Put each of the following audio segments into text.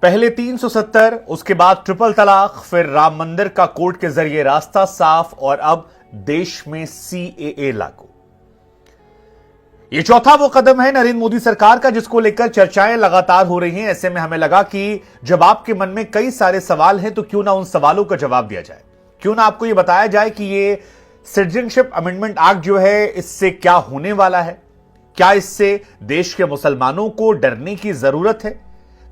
पहले 370, उसके बाद ट्रिपल तलाक, फिर राम मंदिर का कोर्ट के जरिए रास्ता साफ और अब देश में सीएए लागू। यह चौथा वो कदम है नरेंद्र मोदी सरकार का जिसको लेकर चर्चाएं लगातार हो रही हैं। ऐसे में हमें लगा कि जब आपके मन में कई सारे सवाल हैं तो क्यों ना उन सवालों का जवाब दिया जाए, क्यों ना आपको यह बताया जाए कि ये सिटीजनशिप अमेंडमेंट एक्ट जो है इससे क्या होने वाला है, क्या इससे देश के मुसलमानों को डरने की जरूरत है,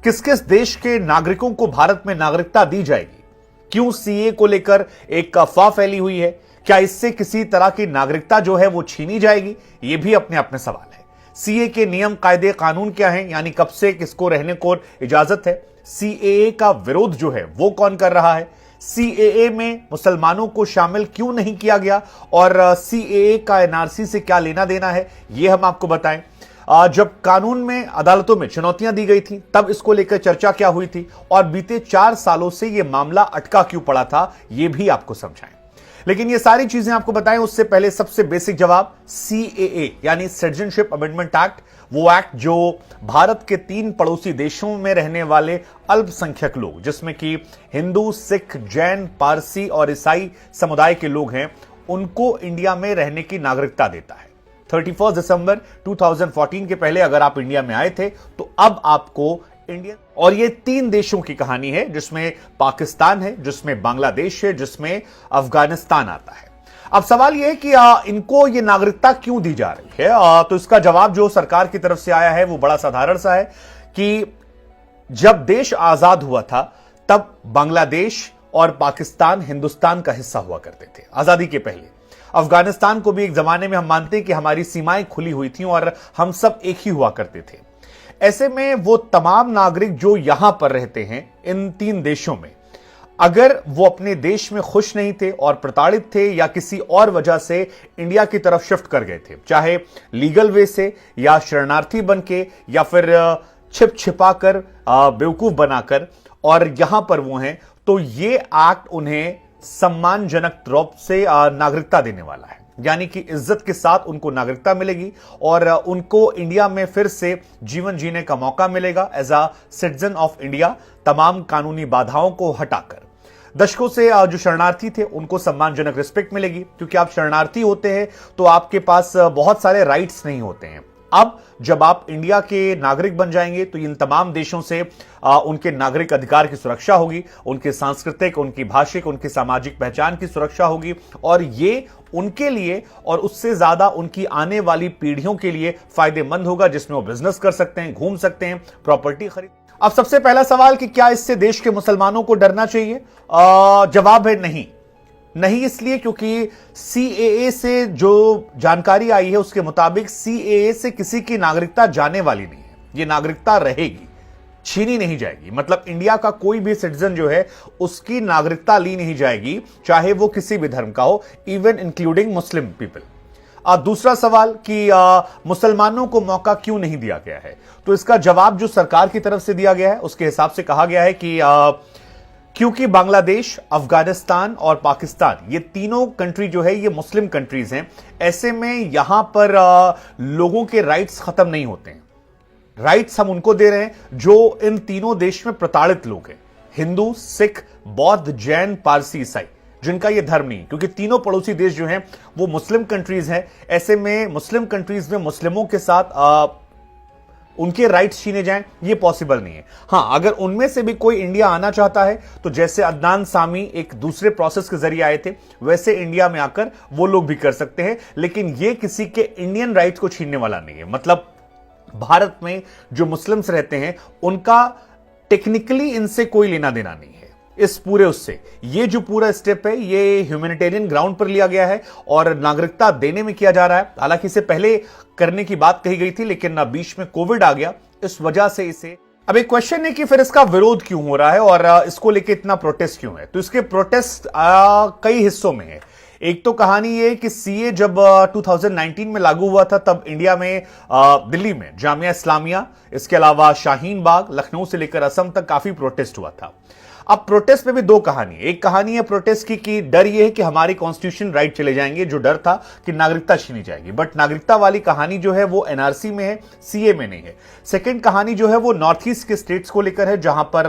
किस किस देश के नागरिकों को भारत में नागरिकता दी जाएगी, क्यों सीए को लेकर एक अफवाह फैली हुई है, क्या इससे किसी तरह की नागरिकता जो है वो छीनी जाएगी, ये भी अपने अपने सवाल है। सीए के नियम कायदे कानून क्या हैं, यानी कब से किसको रहने को इजाजत है, सीएए का विरोध जो है वो कौन कर रहा है, सीएए में मुसलमानों को शामिल क्यों नहीं किया गया और सीएए का एनआरसी से क्या लेना देना है, यह हम आपको बताएं। जब कानून में अदालतों में चुनौतियां दी गई थी तब इसको लेकर चर्चा क्या हुई थी और बीते 4 सालों से यह मामला अटका क्यों पड़ा था, यह भी आपको समझाएं। लेकिन ये सारी चीजें आपको बताएं उससे पहले सबसे बेसिक जवाब, सीएए यानी सिटीजनशिप अमेंडमेंट एक्ट, वो एक्ट जो भारत के 3 पड़ोसी देशों में रहने वाले अल्पसंख्यक लोग, जिसमें कि हिंदू, सिख, जैन, पारसी और ईसाई समुदाय के लोग हैं, उनको इंडिया में रहने की नागरिकता देता है। 31 दिसंबर 2014 के पहले अगर आप इंडिया में आए थे तो अब आपको इंडियन, और ये 3 देशों की कहानी है जिसमें पाकिस्तान है, जिसमें बांग्लादेश है, जिसमें अफगानिस्तान आता है। अब सवाल यह है कि इनको ये नागरिकता क्यों दी जा रही है, तो इसका जवाब जो सरकार की तरफ से आया है वो बड़ा साधारण सा है कि जब देश आजाद हुआ था तब बांग्लादेश और पाकिस्तान हिंदुस्तान का हिस्सा हुआ करते थे आजादी के पहले। अफगानिस्तान को भी एक जमाने में हम मानते हैं कि हमारी सीमाएं खुली हुई थी और हम सब एक ही हुआ करते थे। ऐसे में वो तमाम नागरिक जो यहां पर रहते हैं इन 3 देशों में, अगर वो अपने देश में खुश नहीं थे और प्रताड़ित थे या किसी और वजह से इंडिया की तरफ शिफ्ट कर गए थे, चाहे लीगल वे से या शरणार्थी बन के या फिर छिप छिपा कर बेवकूफ बनाकर, और यहां पर वो हैं, तो ये एक्ट उन्हें सम्मानजनक रूप से नागरिकता देने वाला है, यानी कि इज्जत के साथ उनको नागरिकता मिलेगी और उनको इंडिया में फिर से जीवन जीने का मौका मिलेगा as a citizen of India, तमाम कानूनी बाधाओं को हटाकर। दशकों से जो शरणार्थी थे उनको सम्मानजनक रिस्पेक्ट मिलेगी, क्योंकि आप शरणार्थी होते हैं तो आपके पास बहुत सारे राइट्स नहीं होते हैं। अब जब आप इंडिया के नागरिक बन जाएंगे तो इन तमाम देशों से उनके नागरिक अधिकार की सुरक्षा होगी, उनके सांस्कृतिक, उनकी भाषिक, उनकी सामाजिक पहचान की सुरक्षा होगी, और ये उनके लिए और उससे ज्यादा उनकी आने वाली पीढ़ियों के लिए फायदेमंद होगा, जिसमें वो बिजनेस कर सकते हैं, घूम सकते हैं, प्रॉपर्टी खरीद। अब सबसे पहला सवाल कि क्या इससे देश के मुसलमानों को डरना चाहिए? जवाब है नहीं। नहीं इसलिए क्योंकि सीएए से जो जानकारी आई है उसके मुताबिक सीएए से किसी की नागरिकता जाने वाली नहीं है, यह नागरिकता रहेगी, छीनी नहीं जाएगी। मतलब इंडिया का कोई भी सिटीजन जो है उसकी नागरिकता ली नहीं जाएगी, चाहे वो किसी भी धर्म का हो, इवन इंक्लूडिंग मुस्लिम पीपल। दूसरा सवाल कि मुसलमानों को मौका क्यों नहीं दिया गया है, तो इसका जवाब जो सरकार की तरफ से दिया गया है उसके हिसाब से कहा गया है कि क्योंकि बांग्लादेश, अफगानिस्तान और पाकिस्तान ये तीनों कंट्री जो है ये मुस्लिम कंट्रीज हैं, ऐसे में यहां पर लोगों के राइट्स खत्म नहीं होते हैं। राइट्स हम उनको दे रहे हैं जो इन तीनों देश में प्रताड़ित लोग हैं, हिंदू, सिख, बौद्ध, जैन, पारसी, ईसाई, जिनका ये धर्म नहीं, क्योंकि तीनों पड़ोसी देश जो हैं वो मुस्लिम कंट्रीज हैं। ऐसे में मुस्लिम कंट्रीज में मुस्लिमों के साथ उनके राइट्स छीने जाएं, ये पॉसिबल नहीं है। हां, अगर उनमें से भी कोई इंडिया आना चाहता है तो जैसे अदनान सामी एक दूसरे प्रोसेस के जरिए आए थे, वैसे इंडिया में आकर वो लोग भी कर सकते हैं, लेकिन ये किसी के इंडियन राइट्स को छीनने वाला नहीं है। मतलब भारत में जो मुस्लिम्स रहते हैं उनका टेक्निकली इनसे कोई लेना देना नहीं है इस पूरे उससे। ये जो पूरा स्टेप है ये ह्यूमैनिटेरियन ग्राउंड पर लिया गया है और नागरिकता देने में किया जा रहा है। हालांकि इसे पहले करने की बात कही गई थी, लेकिन बीच में कोविड आ गया, इस वजह से इसे। अब एक क्वेश्चन है कि फिर इसका विरोध क्यों हो रहा है और इसको लेके इतना प्रोटेस्ट क्यों है? तो इसके प्रोटेस्ट कई हिस्सों में है। एक तो कहानी ये कि सीए जब 2019 में लागू हुआ था तब इंडिया में दिल्ली में जामिया इस्लामिया, इसके अलावा शाहीन बाग, लखनऊ से लेकर असम तक काफी प्रोटेस्ट हुआ था। अब प्रोटेस्ट में भी दो कहानी है। एक कहानी है प्रोटेस्ट की कि डर यह है कि हमारे कॉन्स्टिट्यूशन राइट चले जाएंगे, जो डर था कि नागरिकता छीनी जाएगी, बट नागरिकता वाली कहानी जो है वो एनआरसी में है, सीए में नहीं है। सेकंड कहानी जो है वो नॉर्थ ईस्ट के स्टेट्स को लेकर है, जहां पर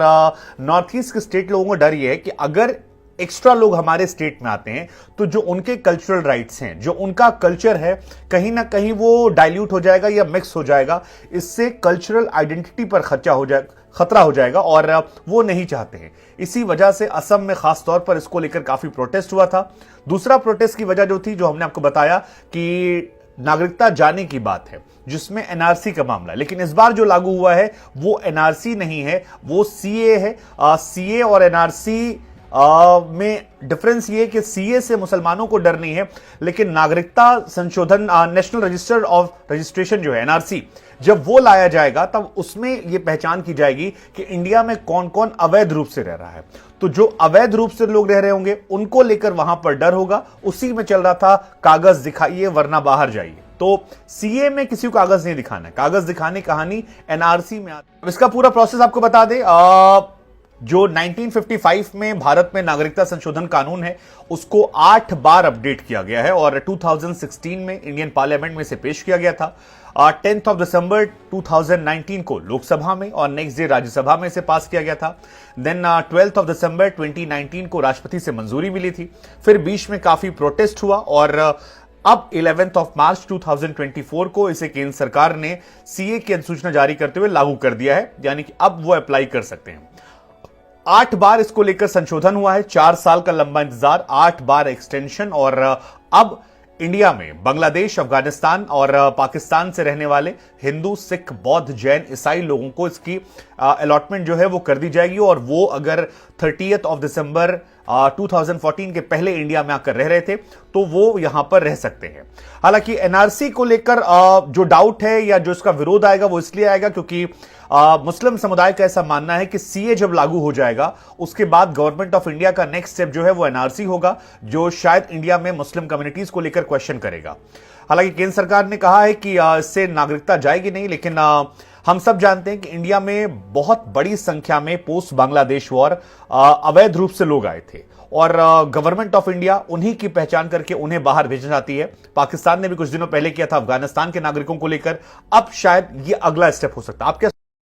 नॉर्थ ईस्ट के स्टेट लोगों को डर यह है कि अगर एक्स्ट्रा लोग हमारे स्टेट में आते हैं तो जो उनके कल्चरल राइट्स हैं, जो उनका कल्चर है, कहीं ना कहीं वो डाइल्यूट हो जाएगा या मिक्स हो जाएगा। इससे कल्चरल आइडेंटिटी पर खतरा हो जाएगा और वो नहीं चाहते हैं। इसी वजह से असम में खास तौर पर इसको लेकर काफी प्रोटेस्ट हुआ था। दूसरा प्रोटेस्ट की वजह जो थी, जो हमने आपको बताया कि नागरिकता जाने की बात है, जिसमें एनआरसी का मामला, लेकिन इस बार जो लागू हुआ है वो एनआरसी नहीं है, वो सीए है। सीए और एनआरसी में डिफरेंस ये कि सीए से मुसलमानों को डर नहीं है, लेकिन नागरिकता संशोधन, नेशनल रजिस्टर ऑफ रजिस्ट्रेशन जो है एनआरसी, जब वो लाया जाएगा तब उसमें यह पहचान की जाएगी कि इंडिया में कौन कौन अवैध रूप से रह रहा है। तो जो अवैध रूप से लोग रह रहे होंगे उनको लेकर वहां पर डर होगा। उसी में चल रहा था कागज दिखाइए वरना बाहर जाइए। तो सीए में किसी को कागज नहीं दिखाना है, कागज दिखाने कहानी एनआरसी में आती है। इसका पूरा प्रोसेस आपको बता दें, जो 1955 में भारत में नागरिकता संशोधन कानून है उसको 8 बार अपडेट किया गया है और 2016 में इंडियन पार्लियामेंट में इसे पेश किया गया था। 10 दिसंबर 2019 को लोकसभा में और नेक्स्ट डे राज्यसभा में इसे पास किया गया था। देन 12 दिसंबर 2019 को राष्ट्रपति से मंजूरी मिली थी। फिर बीच में काफी प्रोटेस्ट हुआ और अब 11 मार्च 2024 को इसे केंद्र सरकार ने सीए की अधिसूचना जारी करते हुए लागू कर दिया है, यानी कि अब वो अप्लाई कर सकते हैं। 8 बार इसको लेकर संशोधन हुआ है, 4 साल का लंबा इंतजार, 8 बार एक्सटेंशन और अब इंडिया में बांग्लादेश, अफगानिस्तान और पाकिस्तान से रहने वाले हिंदू, सिख, बौद्ध, जैन, ईसाई लोगों को इसकी अलॉटमेंट जो है वो कर दी जाएगी और वो अगर 30 दिसंबर 2014 के पहले इंडिया में आकर रह रहे थे तो वो यहां पर रह सकते हैं। हालांकि एनआरसी को लेकर जो डाउट है या जो इसका विरोध आएगा वो इसलिए आएगा क्योंकि मुस्लिम समुदाय का ऐसा मानना है कि सीए जब लागू हो जाएगा उसके बाद गवर्नमेंट ऑफ इंडिया का नेक्स्ट स्टेप जो है वो एनआरसी होगा, जो शायद इंडिया में मुस्लिम कम्युनिटीज को लेकर क्वेश्चन करेगा। हालांकि केंद्र सरकार ने कहा है कि इससे नागरिकता जाएगी नहीं, लेकिन हम सब जानते हैं कि इंडिया में बहुत बड़ी संख्या में पोस्ट बांग्लादेश वॉर अवैध रूप से लोग आए थे और गवर्नमेंट ऑफ इंडिया उन्हीं की पहचान करके उन्हें बाहर भेजना चाहती है। पाकिस्तान ने भी कुछ दिनों पहले किया था अफगानिस्तान के नागरिकों को लेकर, अब शायद यह अगला स्टेप हो सकता है। आप क्या